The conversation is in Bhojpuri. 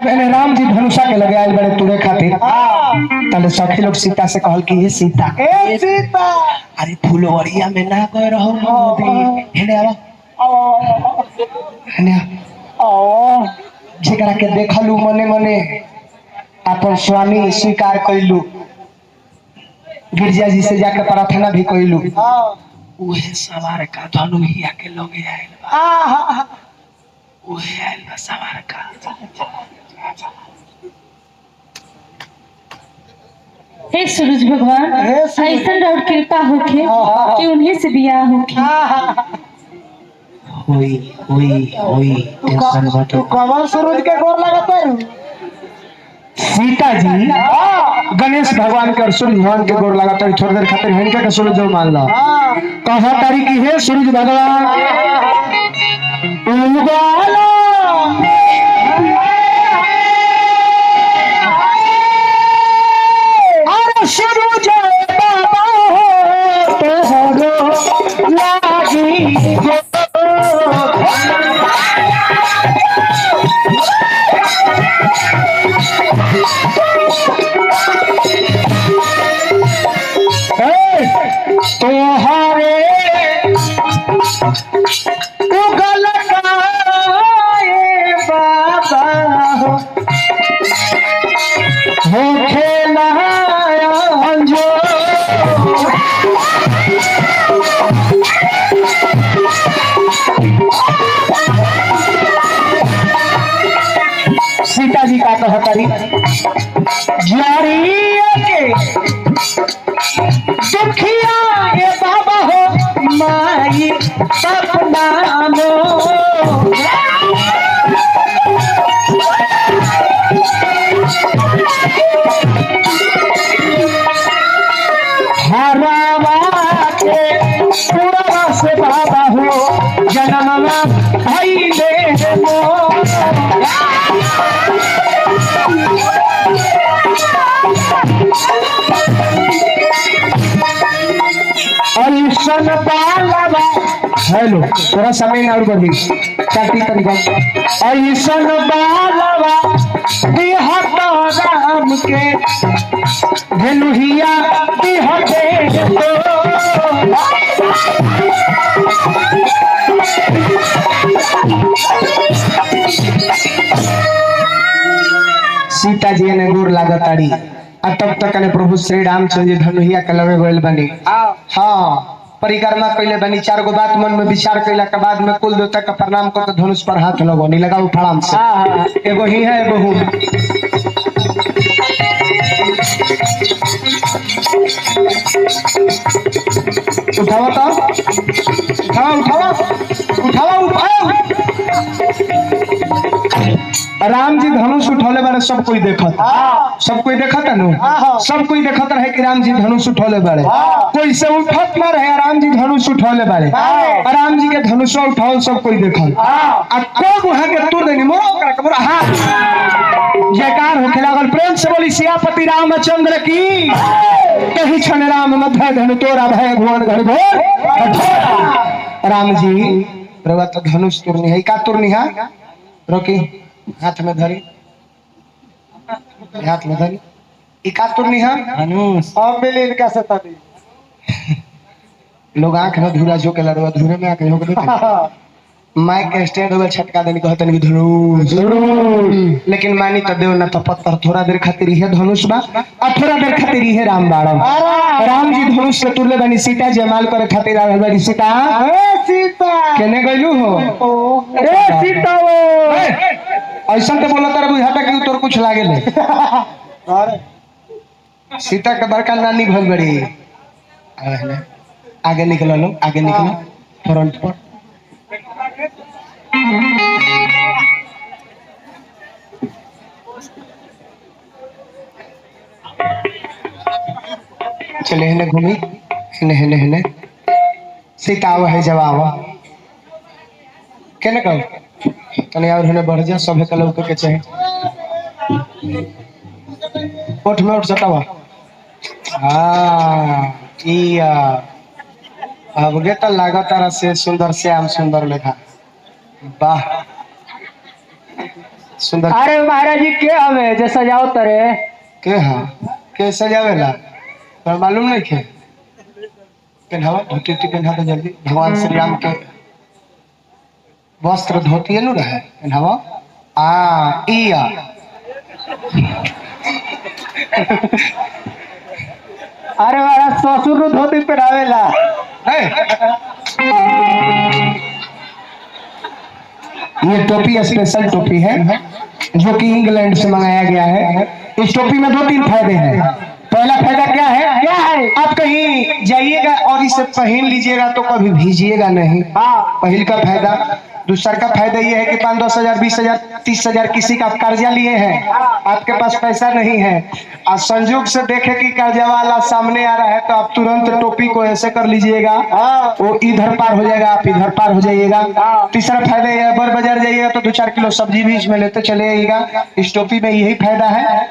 मैंने राम जी धनुषा के लगे आए बड़े तुरे खातिर तले सखी लोग सीता से कहल कि हे सीता अरे फुलवरिया में ना गए रहो मोदी हेने आवा हेने जेकरा के देखलू मने मने अपन स्वामी स्वीकार कैलू गिरजा जी से जाके प्रार्थना भी कैलू उहे सवार का धनुहिया के लगे आइल बा उहे आइल बा सवार का हे सूरज भगवान ऐसा और कृपा होके कि उन्हीं से बियाह होके होई होई होई टेंशन मत तू कमल सूरज के गोर लगाता है सीता जी गणेश भगवान के और सूरज भगवान के गोर लगाता है थोड़ी देर खातिर हिनका के सूरज जो मान लो कहा तारी की है सूरज भगवान उगालो अरे सूरज बाबा हो तोहरो लागी तोहारे उगल गाए बाबा हो खेला अंजो सीता जी का कहतरी जारी के दुखिया ये बाबा हो माई सपना मो हरावा के पूरा से बाबा हो जन्मवा भाई ले मो सन बालवा हेलो थोड़ा समय और बढ़ी चाटी तरीका ऐसन बालवा बिहत राम के धेनुहिया बिहते सीता जी ने गोर लागताड़ी अब तब तक ने प्रभु श्री रामचंद्र जी धनुहिया के लगे गोल बनी हाँ परिक्रमा कैले बनी चार गो बात मन में विचार कैला के बाद में कुल देवता का प्रणाम कर तो धनुष पर हाथ लगो नहीं लगाओ फड़ाम से एगो ही है एगो हूं उठाओ तो उठाओ उठाओ उठाओ राम जी धनुष उठौले बारे सब कोई देखत है नो सब कोई देखत रहे कि राम जी धनुष उठौले बारे कोई से उठत ना रहे राम जी धनुष उठौले बारे राम जी के धनुष उठाओ सब कोई देखल आ को वहां के तोड़ देनी मोरो कर के मोरा हाथ जयकार होखे लागल प्रेम से बोली सियापति रामचंद्र की कहीं क्षण राम मध्य धनु तोरा भय भुवन घर घोर राम जी प्रवत धनुष तुरनी है का तुरनी है रोकी हाथ में धरी हाथ में धरी इकातुर नहीं है धनुष अब मिले इनका से तभी लोग आंख में धुरा जो के लड़वा धुरे में आके हो गए माइक के स्टैंड होवे छटका देनी कहत नहीं धनुष लेकिन मानी तो देव ना तो पत्थर थोड़ा देर खातिर है धनुष बा और थोड़ा देर खातिर है राम बाड़म राम जी धनुष से तुरले बनी सीता जमाल करे खातिर आ बनी सीता ए सीता केने गइलू हो ए सीता वो ऐसा तो बोला तारा बुझाता कि तोर कुछ लागे ले अरे सीता के बड़का नानी भइल बड़ी आगे निकलो लो आगे निकलो फ्रंट पर चले हने घूमी हने हने हने सीता आवा है जवाब केने कहो तने और हने बढ़ जा सभे के लोग के चाहे ओठ में उठ सटावा हाँ किया अब गे तो लागत से सुंदर श्याम सुंदर लेखा वाह सुंदर अरे महाराज जी के हमें जे सजाओ तरे के हाँ के सजावेला तो मालूम नहीं के पहनावा धोती पहना तो जल्दी भगवान श्री राम के वस्त्र धोती है नु रहे पहनावा इया अरे महाराज ससुर नु धोती पहनावेला ये टोपी स्पेशल टोपी है जो कि इंग्लैंड से मंगाया गया है। इस टोपी में 2-3 फायदे हैं। पहला फायदा क्या है आप कहीं जाइएगा और इसे पहन लीजिएगा तो कभी भीजिएगा नहीं। पहल का फायदा। दूसरा का फायदा ये है कि 5-10 हजार 20 हजार 30 हजार किसी का आप कर्जा लिए हैं, आपके पास पैसा नहीं है और संयोग से देखे कि कर्जा वाला सामने आ रहा है तो आप तुरंत टोपी को ऐसे कर लीजिएगा, वो इधर पार हो जाएगा, आप इधर पार हो जाइएगा। तीसरा फायदा यह है, बड़ बाजार जाइएगा तो 2-4 किलो सब्जी बीच में लेते चले आइएगा। इस टोपी में यही फायदा है।